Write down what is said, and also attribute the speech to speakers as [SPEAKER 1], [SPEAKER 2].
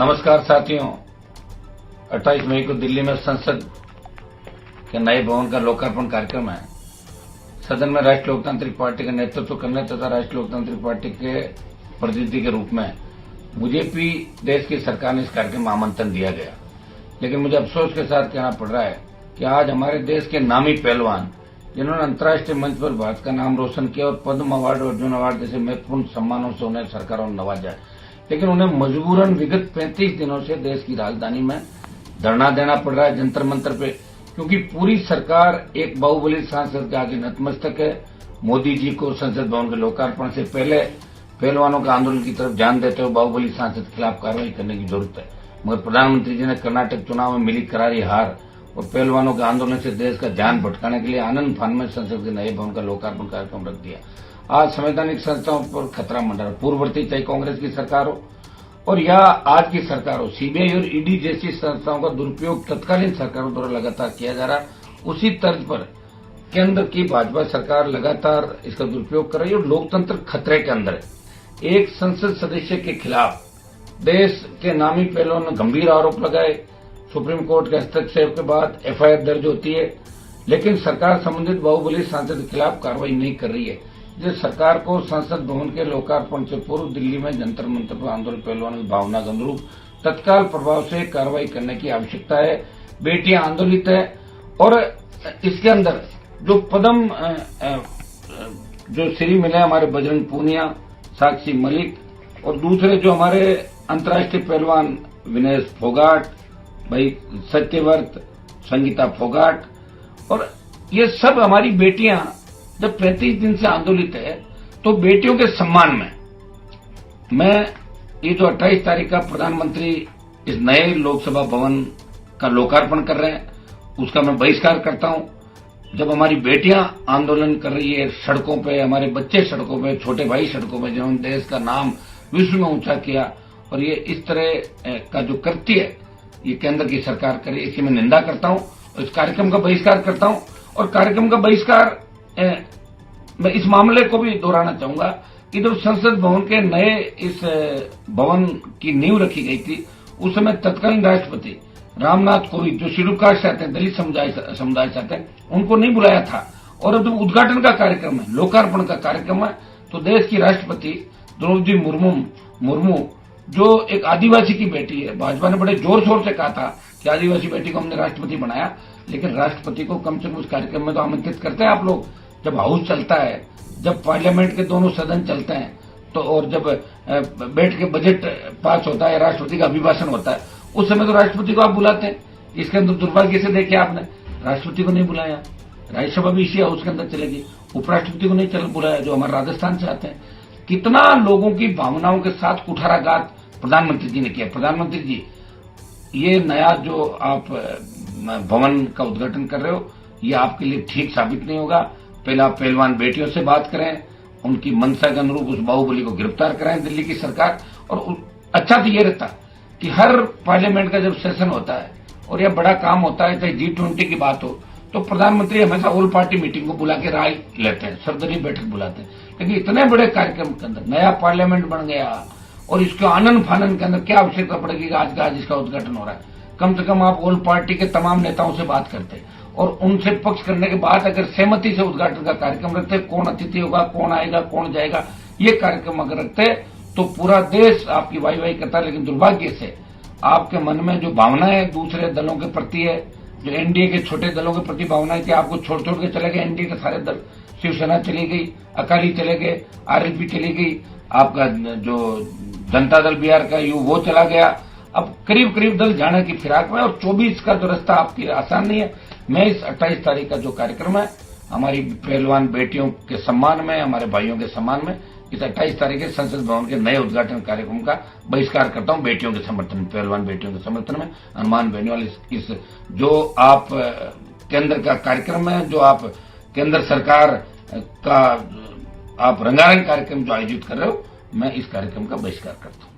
[SPEAKER 1] नमस्कार साथियों, 28 मई को दिल्ली में संसद के नए भवन का लोकार्पण कार्यक्रम है। सदन में राष्ट्रीय लोकतांत्रिक पार्टी का नेतृत्व करने तथा राष्ट्रीय लोकतांत्रिक पार्टी के प्रतिनिधि के रूप में मुझे भी देश की सरकार ने इस कार्यक्रम में आमंत्रण दिया गया, लेकिन मुझे अफसोस के साथ कहना पड़ रहा है कि आज हमारे देश के नामी पहलवान जिन्होंने अंतर्राष्ट्रीय मंच पर भारत का नाम रोशन किया और पद्म अवार्ड और अर्जुन अवार्ड जैसे महत्वपूर्ण सम्मानों से उन्हें सरकारों ने नवाजा है, लेकिन उन्हें मजबूरन विगत 35 दिनों से देश की राजधानी में धरना देना पड़ रहा है जंतर मंतर पे, क्योंकि पूरी सरकार एक बाहुबली सांसद के आगे नतमस्तक है। मोदी जी को संसद भवन के लोकार्पण से पहले पहलवानों के आंदोलन की तरफ ध्यान देते हुए बाहुबली सांसद के खिलाफ कार्रवाई करने की जरूरत है, मगर प्रधानमंत्री जी ने कर्नाटक चुनाव में मिली करारी हार और पहलवानों के आंदोलन से देश का ध्यान भटकाने के लिए आनंद फान में संसद के नए भवन का लोकार्पण कार्यक्रम रख दिया। आज संवैधानिक संस्थाओं पर खतरा मंडरा, पूर्ववर्ती चाहे कांग्रेस की सरकार हो और या आज की सरकार हो, सीबीआई और ईडी जैसी संस्थाओं का दुरुपयोग तत्कालीन सरकारों द्वारा लगातार किया जा रहा है। उसी तर्ज पर केंद्र की भाजपा सरकार लगातार इसका दुरुपयोग कर रही है और लोकतंत्र खतरे के अंदर है। एक संसद सदस्य के खिलाफ देश के नामी पहलवानों ने गंभीर आरोप लगाए, सुप्रीम कोर्ट के हस्तक्षेप के बाद एफआईआर दर्ज होती है, लेकिन सरकार संबंधित बाहुबली सांसद के खिलाफ कार्रवाई नहीं कर रही है। जिस सरकार को संसद भवन के लोकार्पण से पूर्व दिल्ली में जंतर मंतर पर आंदोलन पहलवानों की भावना के अनुरूप तत्काल प्रभाव से कार्रवाई करने की आवश्यकता है। बेटियां आंदोलित है और इसके अंदर जो पद्म जो श्री मिले हमारे बजरंग पूनिया, साक्षी मलिक और दूसरे जो हमारे अंतर्राष्ट्रीय पहलवान विनेश फोगाट, भाई सत्यव्रत, संगीता फोगाट, और ये सब हमारी बेटियां जब 35 दिन से आंदोलित है, तो बेटियों के सम्मान में मैं ये जो 28 तारीख का प्रधानमंत्री इस नए लोकसभा भवन का लोकार्पण कर रहे हैं, उसका मैं बहिष्कार करता हूं। जब हमारी बेटियां आंदोलन कर रही है सड़कों पे, हमारे बच्चे सड़कों पे, छोटे भाई सड़कों पे, जिन्होंने देश का नाम विश्व में ऊंचा किया, और ये इस तरह का जो कृत्य है ये केंद्र की सरकार करे, इसकी मैं निंदा करता हूं और इस कार्यक्रम का बहिष्कार करता हूं। और कार्यक्रम का बहिष्कार मैं इस मामले को भी दोहराना चाहूंगा कि जब संसद भवन के नए इस भवन की नींव रखी गई थी, उस समय तत्कालीन राष्ट्रपति रामनाथ कोविंद जो शेड्यूल कास्ट चाहते हैं, दलित समुदाय चाहते हैं, उनको नहीं बुलाया था। और अब जब उद्घाटन का कार्यक्रम है, लोकार्पण का कार्यक्रम है, तो देश की राष्ट्रपति द्रौपदी मुर्मू जो एक आदिवासी की बेटी है, भाजपा ने बड़े जोर शोर से कहा था कि आदिवासी बेटी को हमने राष्ट्रपति बनाया, लेकिन राष्ट्रपति को कम से कम उस कार्यक्रम में तो आमंत्रित करते हैं आप लोग। जब हाउस चलता है, जब पार्लियामेंट के दोनों सदन चलते हैं, तो और जब बैठ के बजट पास होता है, राष्ट्रपति का अभिभाषण होता है, उस समय तो राष्ट्रपति को आप बुलाते हैं। इसके अंदर दुर्भाग्य से देखिए आपने राष्ट्रपति को नहीं बुलाया, राज्यसभा भी इसी हाउस के अंदर चलेगी, उपराष्ट्रपति को नहीं बुलाया जो हमारे राजस्थान से आते हैं। कितना लोगों की भावनाओं के साथ कुठाराघात प्रधानमंत्री जी ने किया। प्रधानमंत्री जी, ये नया जो आप भवन का उद्घाटन कर रहे हो, ये आपके लिए ठीक साबित नहीं होगा। पहले आप पहलवान बेटियों से बात करें, उनकी मंशा के अनुरूप उस बाहुबली को गिरफ्तार कराएं दिल्ली की सरकार। और अच्छा तो ये रहता कि हर पार्लियामेंट का जब सेशन होता है और यह बड़ा काम होता है, चाहे G20 की बात हो, तो प्रधानमंत्री हमेशा ऑल पार्टी मीटिंग को बुला के राय लेते हैं, सर्वदलीय बैठक बुलाते हैं। लेकिन इतने बड़े कार्यक्रम के अंदर नया पार्लियामेंट बन गया और इसके आनंद फानन के अंदर क्या आवश्यकता पड़ेगी कि आज इसका उद्घाटन हो रहा है। कम से कम आप ऑल पार्टी के तमाम नेताओं से बात करते और उनसे पक्ष करने के बाद अगर सहमति से उद्घाटन का कार्यक्रम रखते, कौन अतिथि होगा, कौन आएगा, कौन जाएगा, ये कार्यक्रम अगर रखते तो पूरा देश आपकी वाई करता। लेकिन दुर्भाग्य से आपके मन में जो भावनाएं दूसरे दलों के प्रति है, जो एनडीए के छोटे दलों के प्रति भावनाएं थी, आपको छोड़ के चले गए एनडीए के सारे दल। शिवसेना चली गई, अकाली चले गए, आरएलपी चली गई, आपका जो जनता दल बिहार का वो चला गया। अब करीब दल जाने की फिराक में, और 24 का जो रास्ता आपके आसान नहीं है। मैं इस 28 तारीख का जो कार्यक्रम है हमारी पहलवान बेटियों के सम्मान में, हमारे भाइयों के सम्मान में, इस 28 तारीख के संसद भवन के नए उद्घाटन कार्यक्रम का बहिष्कार करता हूं बेटियों के समर्थन में, पहलवान बेटियों के समर्थन में। अनुमान बहने वाले इस जो आप केंद्र का कार्यक्रम है, जो आप केंद्र सरकार का आप रंगारंग कार्यक्रम जो आयोजित कर रहे हो, मैं इस कार्यक्रम का बहिष्कार करता हूं।